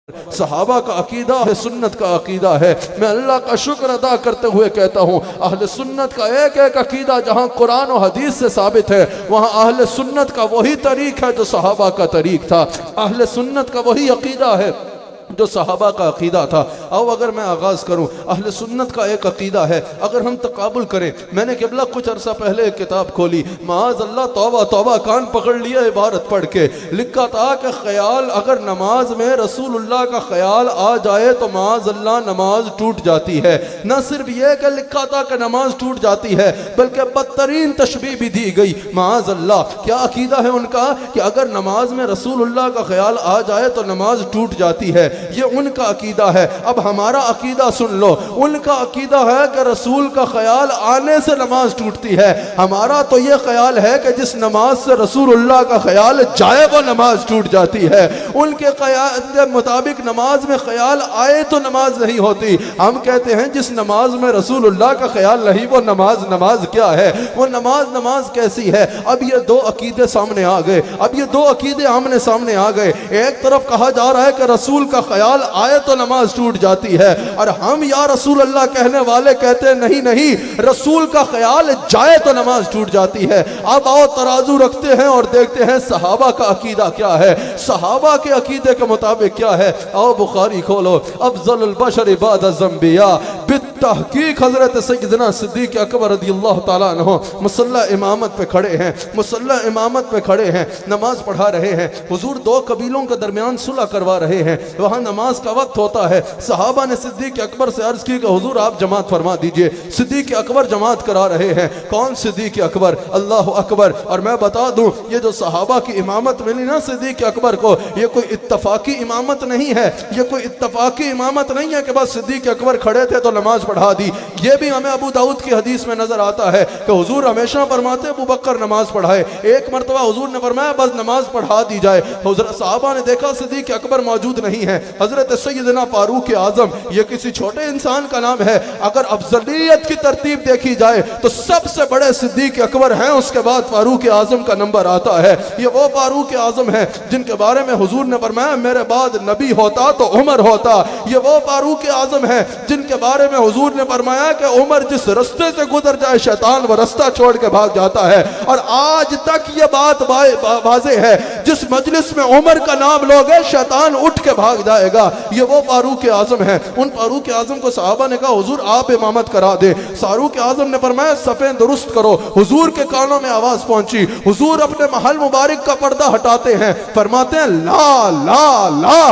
صحابہ کا عقیدہ اہل سنت کا عقیدہ ہے۔ میں اللہ کا شکر ادا کرتے ہوئے کہتا ہوں اہل سنت کا ایک ایک عقیدہ جہاں قرآن و حدیث سے ثابت ہے وہاں اہل سنت کا وہی طریق ہے جو صحابہ کا طریق تھا، اہل سنت کا وہی عقیدہ ہے جو صحابہ کا عقیدہ تھا۔ اب اگر میں آغاز کروں اہل سنت کا ایک عقیدہ ہے، اگر ہم تقابل کریں، میں نے قبلہ کچھ عرصہ پہلے ایک کتاب کھولی، معاذ اللہ توبہ توبہ کان پکڑ لیا عبارت پڑھ کے، لکھا تھا کہ خیال اگر نماز میں رسول اللہ کا خیال آ جائے تو معاذ اللہ نماز ٹوٹ جاتی ہے۔ نہ صرف یہ کہ لکھا تھا کہ نماز ٹوٹ جاتی ہے بلکہ بدترین تشبیہ بھی دی گئی، معاذ اللہ۔ کیا عقیدہ ہے ان کا کہ اگر نماز میں رسول اللہ کا خیال آ جائے تو نماز ٹوٹ جاتی ہے، یہ ان کا عقیدہ ہے۔ اب ہمارا عقیدہ سن لو، ان کا عقیدہ ہے کہ رسول کا خیال آنے سے نماز ٹوٹتی ہے، ہمارا تو یہ خیال ہے کہ جس نماز سے رسول اللہ کا خیال جائے وہ نماز ٹوٹ جاتی ہے۔ ان کے خیال کے مطابق نماز میں خیال آئے تو نماز نہیں ہوتی، ہم کہتے ہیں جس نماز میں رسول اللہ کا خیال نہیں وہ نماز کیا ہے، وہ نماز کیسی ہے؟ اب یہ دو عقیدے سامنے آ گئے، اب یہ دو عقیدے آمنے سامنے آ گئے۔ ایک طرف کہا جا رہا ہے کہ رسول کا خیال آئے تو نماز ٹوٹ جاتی ہے، اور ہم یا رسول اللہ کہنے والے کہتے ہیں نہیں رسول کا خیال جائے تو نماز ٹوٹ جاتی ہے۔ اب آؤ ترازو رکھتے ہیں اور دیکھتے ہیں صحابہ کا عقیدہ کیا ہے، صحابہ کے عقیدے کے مطابق کیا ہے۔ آؤ بخاری کھولو، افضل البشر بعد الانبیاء، بالتحقیق حضرت سیدنا صدیق اکبر رضی اللہ تعالیٰ عنہ مصلی امامت پہ کھڑے ہیں، مصلی امامت پہ کھڑے ہیں، نماز پڑھا رہے ہیں، حضور دو قبیلوں کے درمیان صلح کروا رہے ہیں، وہاں نماز کا وقت ہوتا ہے۔ صحابہ نے صدیق اکبر سے عرض کی کہ حضور آپ جماعت فرما دیجئے، صدیق اکبر جماعت کرا رہے ہیں۔ کون صدیق اکبر؟ اللہ اکبر۔ اور میں بتا دوں یہ جو صحابہ کی امامت ملی نا صدیق اکبر کو، یہ کوئی اتفاقی امامت نہیں ہے، یہ کوئی اتفاقی امامت نہیں ہے کہ بس صدیق اکبر کھڑے تھے تو نماز پڑھا دی۔ یہ بھی ہمیں ابو داؤد کی حدیث میں نظر آتا ہے کہ حضور ہمیشہ فرماتے ابو بکر نماز پڑھائے، ایک مرتبہ حضور نے فرمایا بس نماز پڑھا دی جائے۔ حضرت صحابہ نے دیکھا صدیق اکبر موجود نہیں ہے، حضرت سیدنا فاروق اعظم، یہ کسی چھوٹے انسان کا نام ہے، اگر افضلیت کی ترتیب دیکھی جائے تو سب سے بڑے صدیق اکبر ہیں، اس کے بعد فاروق اعظم کا نمبر آتا ہے۔ یہ وہ فاروق اعظم ہیں جن کے بارے میں حضور نے فرمایا میرے بعد نبی ہوتا تو عمر ہوتا۔ یہ وہ فاروق اعظم ہیں جن کے بارے میں حضور نے فرمایا کہ عمر جس رستے سے گزر جائے شیطان وہ رستہ چھوڑ کے بھاگ جاتا ہے۔ اور آج تک یہ بات واضح ہے، جس مجلس میں عمر کا نام لوگے شیطان اٹھ کے بھاگ جائے گا۔ یہ وہ فاروق اعظم ہیں۔ ان فاروق اعظم کو صحابہ نے کہا حضور آپ امامت کرا دے۔ فاروق اعظم نے فرمایا صفیں درست کرو۔ حضور کے کانوں میں آواز پہنچی، حضور اپنے محل مبارک کا پردہ ہٹاتے ہیں، فرماتے ہیں لا لا لا،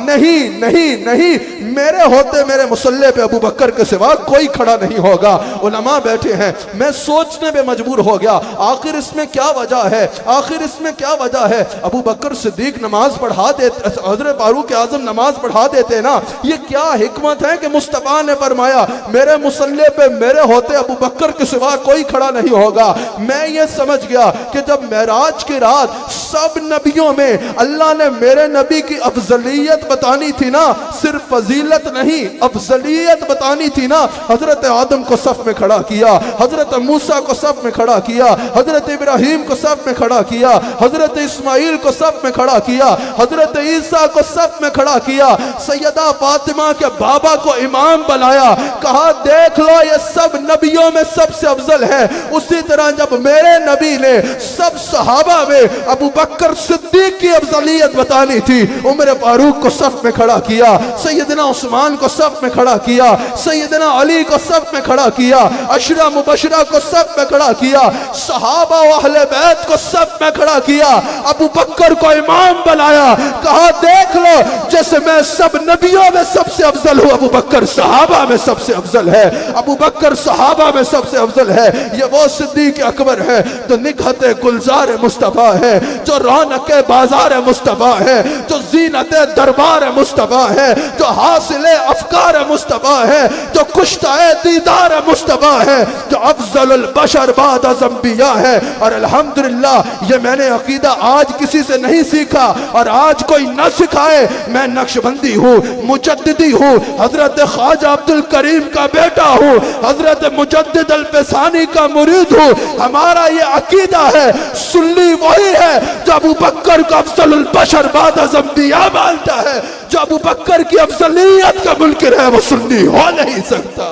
نہیں نہیں نہیں، میرے ہوتے میرے مصلی پہ ابو بکر کے سوا کوئی کھڑا نہیں ہوگا۔ علماء بیٹھے ہیں، میں سوچنے پہ مجبور ہو گیا آخر اس میں کیا وجہ ہے، آخر اس میں کیا وجہ ہے۔ ابو بکر صدیق نماز پڑھا دیتے، حضرت فاروق اعظم نماز پڑھا دیتے نا، یہ کیا حکمت ہے کہ مصطفیٰ نے فرمایا میرے مصلی پہ میرے ہوتے ابو بکر کے سوا کوئی کھڑا نہیں ہوگا۔ میں یہ سمجھ گیا کہ جب معراج کی رات سب نبیوں میں اللہ نے میرے نبی کی افضلیت بتانی تھی نا، صرف فضیلت نہیں افضلیت بتانی تھی نا، حضرت آدم کو صف میں کھڑا کیا، حضرت موسیٰ کو صف میں کھڑا کیا، حضرت ابراہیم کو صف میں کھڑا کیا، حضرت اسماعیل کو صف میں کھڑا کیا، حضرت عیسیٰ کو صف میں کھڑا کیا، سیدہ فاطمہ کے بابا کو امام بنایا، کہا دیکھ لو یہ سب نبیوں میں سب سے افضل ہے۔ اسی طرح جب میرے نبی نے سب صحابہ میں ابو بکر صدیق کی افضلیت بتانی تھی، عمر فاروق کو صف میں کھڑا کیا، سیدنا عثمان کو صف میں کھڑا کیا، سیدنا علی کو صف میں کھڑا کیا، عشرہ مبشرہ کو صف میں کھڑا کیا، صحابہ و اہل بیت کو صف میں کھڑا کیا، ابو بکر کو امام بنایا، کہا دیکھ لو جیسے میں سب نبیوں میں سب سے افضل ہوں، ابو بکر صحابہ میں سب سے افضل ہے، ابو بکر صحابہ میں سب سے افضل ہے۔ یہ وہ صدیق اکبر ہے جو نگہت گلزار مصطفیٰ ہے، جو رونق بازار مصطفیٰ ہے، جو زینت دربار مصطفیٰ ہے، جو حاصل افکار مصطفیٰ ہے، جو کشتہ دیدار مصطفیٰ ہے، جو افضل البشر بعد انبیاء ہے۔ اور الحمدللہ یہ میں نے عقیدہ آج کسی سے نہیں سیکھا اور آج کوئی نہ سکھائے، میں نقشبندی ہوں، مجددی ہوں، حضرت خواجہ عبد الکریم کا بیٹا ہوں، حضرت مجدد الفسانی کا مرید ہوں. ہمارا یہ عقیدہ ہے. سنی وہی ہے جو ابو بکر کو افضل البشر بعد از انبیاء مانتا ہے. جو ابو بکر کی افضلیت کا منکر ہے وہ سنی ہو نہیں سکتا،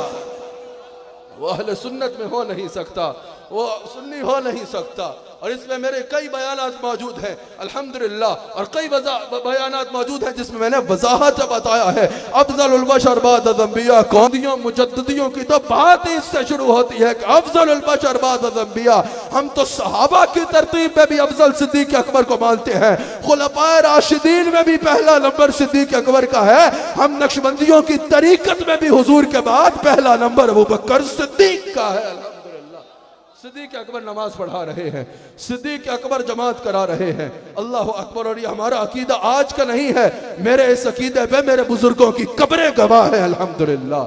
وہ اہل سنت میں ہو نہیں سکتا، وہ سنی ہو نہیں سکتا. اور اس میں میرے کئی بیانات موجود ہیں الحمدللہ، اور کئی بیانات موجود ہیں جس میں میں نے وضاحت بتایا ہے افضل البشر بعد از انبیاء کون. مجددیوں کی تو بات ہی اس سے شروع ہوتی ہے کہ افضل البشر بعد از انبیاء. ہم تو صحابہ کی ترتیب میں بھی افضل صدیق اکبر کو مانتے ہیں، خلفائے راشدین میں بھی پہلا نمبر صدیق اکبر کا ہے. ہم نقشبندیوں کی طریقت میں بھی حضور کے بعد پہلا نمبر ابوبکر صدیق کا ہے. صدیق اکبر نماز پڑھا رہے ہیں، صدیق اکبر جماعت کرا رہے ہیں. اللہ اکبر. اور یہ ہمارا عقیدہ آج کا نہیں ہے، میرے اس عقیدے پہ میرے بزرگوں کی قبریں گواہ ہیں. الحمدللہ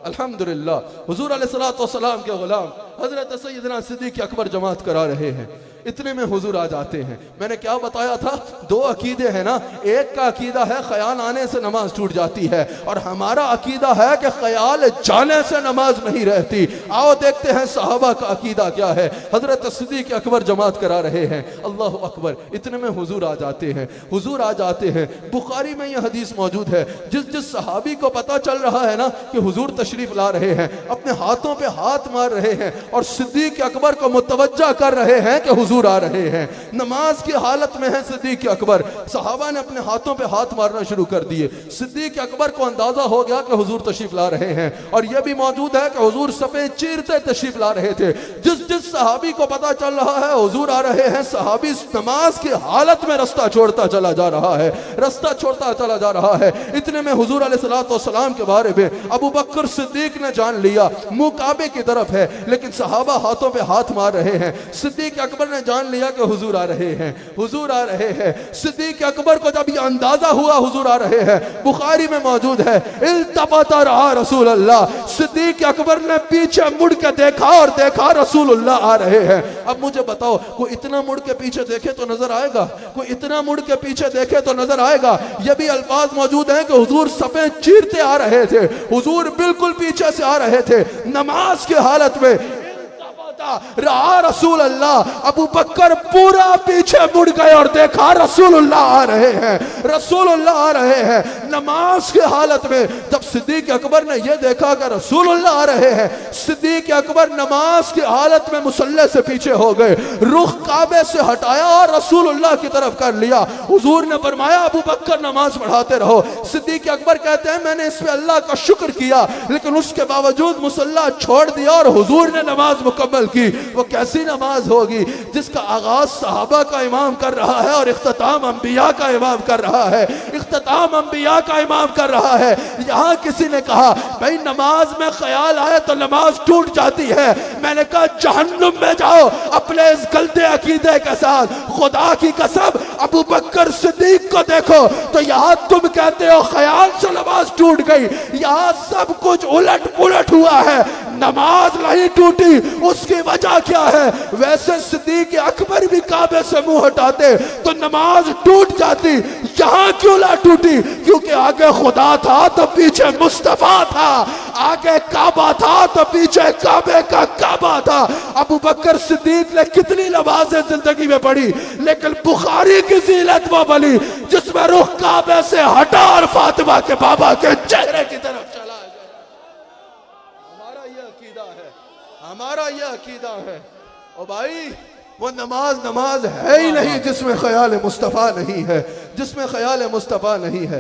الحمدللہ. حضور علیہ الصلوۃ والسلام کے غلام حضرت سیدنا صدیق اکبر جماعت کرا رہے ہیں. اتنے میں حضور آ جاتے ہیں. میں نے کیا بتایا تھا؟ دو عقیدے ہیں نا. ایک کا عقیدہ ہے خیال آنے سے نماز ٹوٹ جاتی ہے، اور ہمارا عقیدہ ہے کہ خیال جانے سے نماز نہیں رہتی. آؤ دیکھتے ہیں صحابہ کا عقیدہ کیا ہے. حضرت صدیق اکبر جماعت کرا رہے ہیں. اللہ اکبر. اتنے میں حضور آ جاتے ہیں. حضور آ جاتے ہیں. بخاری میں یہ حدیث موجود ہے. جس صحابی کو پتا چل رہا ہے نا کہ حضور تشریف لا رہے ہیں، اپنے ہاتھوں پہ ہاتھ مار رہے ہیں اور صدیق اکبر کو متوجہ کر رہے ہیں کہ حضور آ رہے ہیں. نماز کی حالت میں ہے صدیق اکبر. صحابہ نے اپنے ہاتھوں پہ ہاتھ مارنا شروع کر دیے. صدیق اکبر کو اندازہ ہو گیا کہ حضور تشریف لا رہے ہیں، اور یہ بھی موجود ہے کہ حضور سفید چیرتے تشریف لا رہے تھے. جس صحابی کو پتا چل رہا ہے حضور آ رہے ہیں، صحابی نماز کی حالت میں رستہ چھوڑتا چلا جا رہا ہے، رستہ چھوڑتا چلا جا رہا ہے. اتنے میں حضور علیہ الصلوۃ والسلام کے بارے میں ابو بکر صدیق نے جان لیا. منہ کعبے کی طرف ہے لیکن صحابہ ہاتھوں پہ ہاتھ مار رہے ہیں. صدیق اکبر نے جان لیا کہ حضور آ رہے ہیں، حضور آ رہے ہیں. صدیق اکبر کو جب یہ اندازہ ہوا حضور آ رہے ہیں، بخاری میں موجود ہے التفت رہا رسول اللہ. صدیق اکبر نے پیچھے مڑ کے دیکھا اور دیکھا رسول اللہ آ رہے ہیں. اب مجھے بتاؤ، کوئی اتنا مڑ کے پیچھے دیکھے تو نظر آئے گا؟ کوئی اتنا مڑ کے پیچھے دیکھے تو نظر آئے گا؟ یہ بھی الفاظ موجود ہیں کہ حضور سفید چیرتے آ رہے تھے، حضور بالکل پیچھے سے آ رہے تھے نماز کی حالت میں. رہا رسول اللہ. ابو بکر پورا پیچھے مڑ گئے اور دیکھا رسول اللہ آ رہے ہیں، رسول اللہ آ رہے ہیں نماز کی حالت میں. جب صدیق اکبر نے یہ دیکھا کہ رسول اللہ آ رہے ہیں، صدیق اکبر نماز کی حالت میں مصلی سے پیچھے ہو گئے، رخ کعبے سے ہٹایا اور رسول اللہ کی طرف کر لیا. حضور نے فرمایا ابو بکر نماز پڑھاتے رہو. صدیق اکبر کہتے ہیں میں نے اس پہ اللہ کا شکر کیا، لیکن اس کے باوجود مصلی چھوڑ دیا اور حضور نے نماز مکمل کی. وہ کیسی نماز ہوگی جس کا آغاز صحابہ کا امام کر رہا ہے اور اختتام انبیاء کا امام کر رہا ہے، اختتام انبیاء کا امام کر رہا ہے. یہاں کسی نے کہا بھائی نماز میں خیال آئے تو نماز ٹوٹ جاتی ہے. میں نے کہا جہنم میں جاؤ اپنے اس گلدے عقیدے کے ساتھ. خدا کی قسم ابو بکر صدیق کو دیکھو تو یہاں تم کہتے ہو خیال سے نماز ٹوٹ گئی، یہاں سب کچھ الٹ پلٹ ہوا ہے، نماز نہیں ٹوٹی. اس کی وجہ کیا ہے؟ ویسے صدیق اکبر بھی کعبے سے منہ ہٹاتے تو نماز ٹوٹ جاتی. یہاں کیوں نہ ٹوٹی؟ کیونکہ آگے خدا تھا تو پیچھے مصطفیٰ تھا، آگے کعبہ تھا تو پیچھے کعبے کا کعبہ تھا. ابو بکر صدیق نے کتنی نمازیں زندگی میں پڑھی، لیکن بخاری کی زینت وہ بلی جس میں رخ کعبے سے ہٹا اور فاطمہ کے بابا کے چہرے کی طرف چلا گیا. ہمارا یہ عقیدہ ہے، ہمارا یہ عقیدہ ہے. او بھائی وہ نماز ہے ہی نہیں جس میں خیال مصطفیٰ نہیں ہے، جس میں خیال مصطفیٰ نہیں ہے.